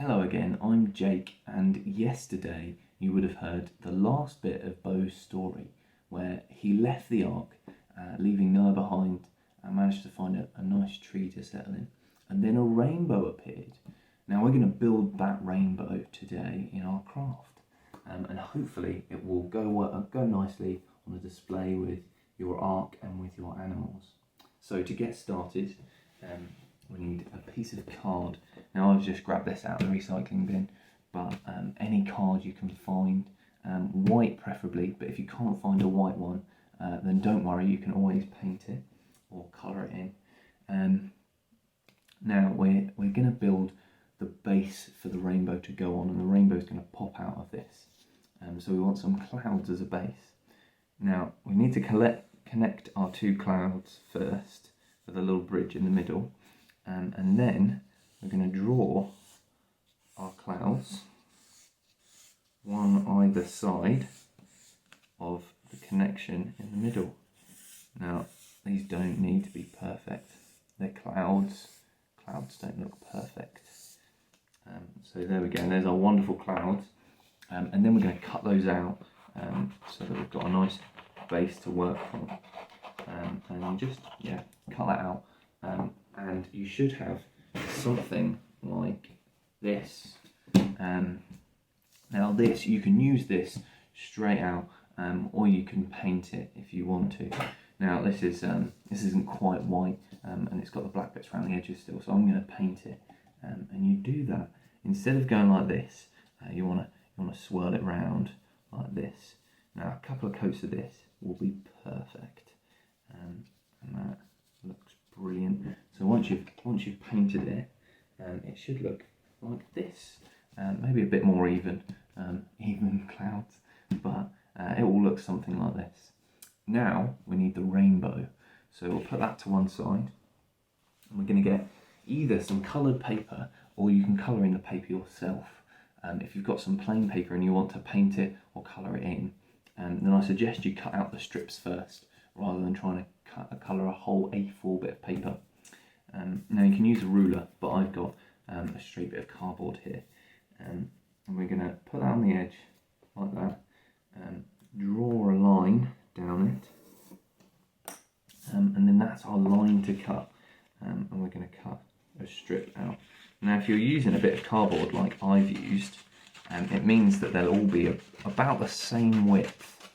Hello again, I'm Jake, and yesterday you would have heard the last bit of Bo's story where he left the ark, leaving Noah behind, and managed to find a nice tree to settle in, and then a rainbow appeared. Now we're going to build that rainbow today in our craft, and hopefully it will go nicely on a display with your ark and with your animals. So to get started, we need a piece of card. Now I've just grabbed this out of the recycling bin, but any card you can find, white preferably, but if you can't find a white one, then don't worry, you can always paint it or colour it in. Now we're going to build the base for the rainbow to go on, and the rainbow is going to pop out of this. So we want some clouds as a base. Now we need to connect our two clouds first with a little bridge in the middle. And then we're going to draw our clouds, one either side of the connection in the middle. Now, these don't need to be perfect. They're clouds. Clouds don't look perfect. So there we go. And there's our wonderful clouds. And then we're going to cut those out so that we've got a nice base to work from. And you just, cut that out. And you should have something like this. Now this, you can use this straight out, or you can paint it if you want to. Now this isn't quite white, and it's got the black bits around the edges still, so I'm going to paint it. And you do that, instead of going like this, you want to swirl it round like this. Now a couple of coats of this will be perfect, and that looks brilliant. So once you've painted it, it should look like this. Maybe a bit more even clouds, but it will look something like this. Now we need the rainbow, so we'll put that to one side, and we're going to get either some coloured paper, or you can colour in the paper yourself. If you've got some plain paper and you want to paint it or colour it in, then I suggest you cut out the strips first, rather than trying to colour a whole A4 bit of paper. Now you can use a ruler, but I've got a straight bit of cardboard here, and we're going to put that on the edge like that, draw a line down it, and then that's our line to cut, and we're going to cut a strip out. Now if you're using a bit of cardboard like I've used, it means that they'll all be about the same width,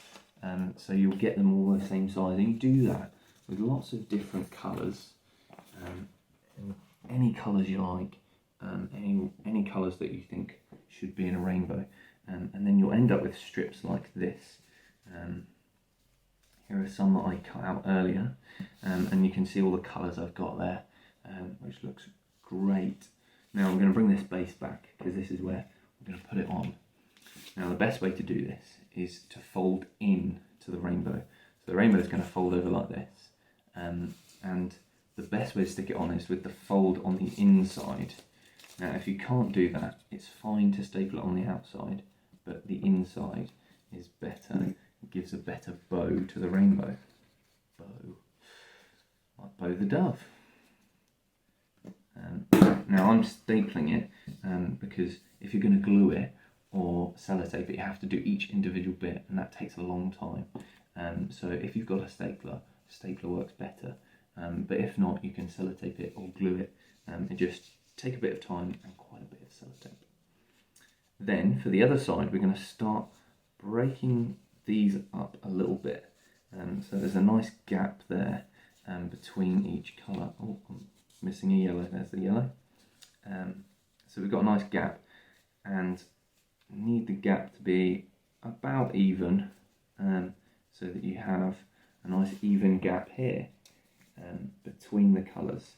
so you'll get them all the same size, and you do that with lots of different colours. Any colours you like, any colours that you think should be in a rainbow, and then you'll end up with strips like this. Here are some that I cut out earlier, and you can see all the colours I've got there, which looks great. Now I'm going to bring this base back, because this is where we're going to put it on. Now the best way to do this is to fold in to the rainbow. So the rainbow is going to fold over like this, and the best way to stick it on is with the fold on the inside. Now if you can't do that, it's fine to staple it on the outside, but the inside is better. It gives a better bow to the rainbow. Bow, like Bo the Dove. Now I'm stapling it because if you're going to glue it or sellotape it, you have to do each individual bit, and that takes a long time. So if you've got a stapler works better. But if not, you can sellotape it or glue it. It just take a bit of time and quite a bit of sellotape. Then for the other side, we're going to start breaking these up a little bit. So there's a nice gap there between each colour. Oh, I'm missing a yellow. There's the yellow. So we've got a nice gap, and need the gap to be about even, so that you have a nice even gap here. Between the colours.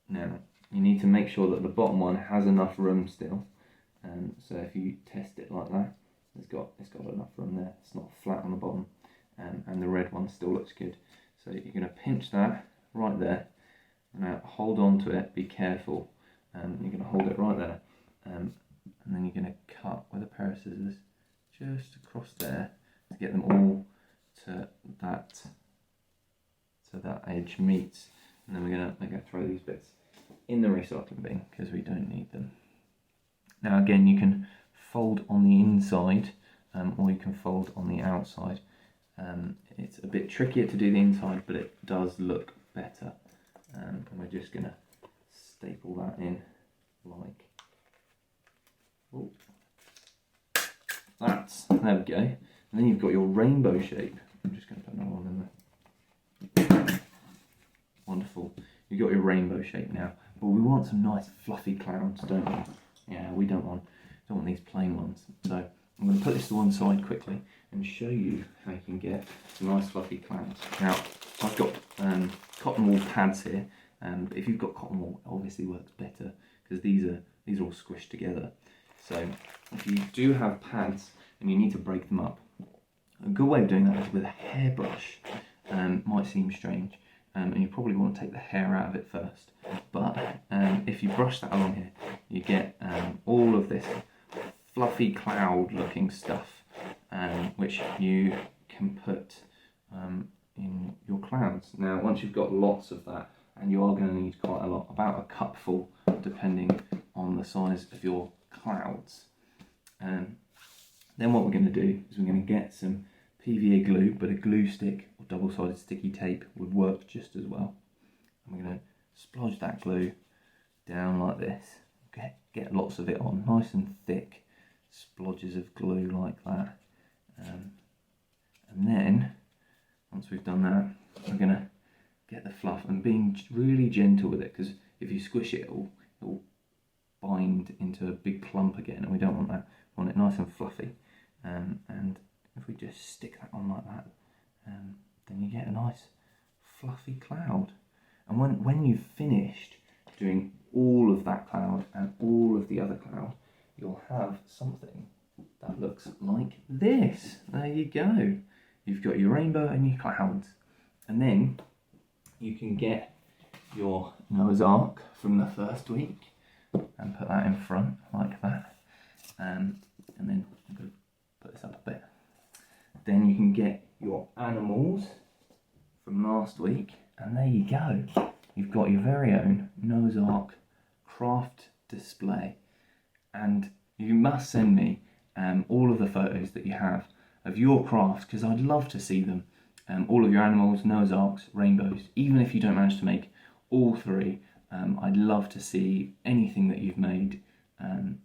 Now you need to make sure that the bottom one has enough room still, so if you test it like that, it's got enough room there, it's not flat on the bottom, and the red one still looks good. So you're going to pinch that right there. Now hold on to it, be careful, you're going to hold it right there, and then you're going to cut with a pair of scissors just across there to get them all to that edge meets, and then we're gonna throw these bits in the recycling bin because we don't need them. Now again, you can fold on the inside or you can fold on the outside. It's a bit trickier to do the inside, but it does look better. And we're just going to staple that in like that. There we go. And then you've got your rainbow shape. I'm just going to put another one in there. Wonderful. You've got your rainbow shape now. But we want some nice fluffy clouds, don't we? Yeah, we don't want these plain ones. So I'm going to put this to one side quickly and show you how you can get some nice fluffy clouds. Now, I've got cotton wool pads here, but if you've got cotton wool, it obviously works better because these are all squished together. So if you do have pads and you need to break them up, a good way of doing that is with a hairbrush. Might seem strange, and you probably want to take the hair out of it first. But if you brush that along here, you get all of this fluffy cloud looking stuff, which you can put in your clouds. Now once you've got lots of that, and you are going to need quite a lot, about a cupful depending on the size of your clouds, then what we're going to do is we're going to get some PVA glue, but a glue stick or double-sided sticky tape would work just as well. And we're going to splodge that glue down like this. Get lots of it on, nice and thick splodges of glue like that. And then, once we've done that, we're going to get the fluff and being really gentle with it, because if you squish it, it will bind into a big clump again, and we don't want that. We want it nice and fluffy. And if we just stick that on like that, then you get a nice fluffy cloud. And when you've finished doing all of that cloud and all of the other cloud, you'll have something that looks like this. There you go. You've got your rainbow and your clouds. And then you can get your Noah's Ark from the first week and put that in front like that. And then I'm going to put this up a bit. Then you can get your animals from last week, and there you go. You've got your very own Noah's Ark craft display. And you must send me all of the photos that you have of your crafts, because I'd love to see them. All of your animals, Noah's Arks, rainbows, even if you don't manage to make all three, I'd love to see anything that you've made.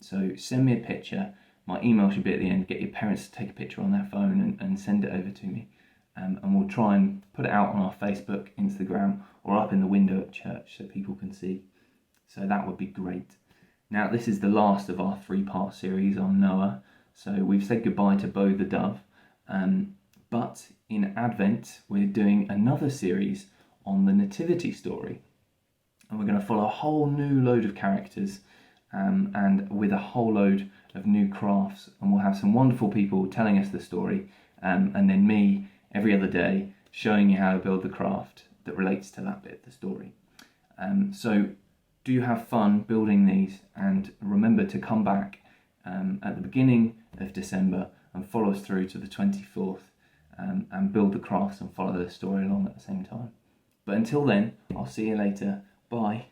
So send me a picture. My email should be at the end. Get your parents to take a picture on their phone and send it over to me. And we'll try and put it out on our Facebook, Instagram, or up in the window at church so people can see. So that would be great. Now, this is the last of our 3-part series on Noah. So we've said goodbye to Bo the Dove. But in Advent, we're doing another series on the Nativity story. And we're going to follow a whole new load of characters and with a whole load of new crafts. And we'll have some wonderful people telling us the story. And then me, every other day, showing you how to build the craft that relates to that bit of the story. So do have fun building these, and remember to come back at the beginning of December and follow us through to the 24th and build the crafts and follow the story along at the same time. But until then, I'll see you later. Bye.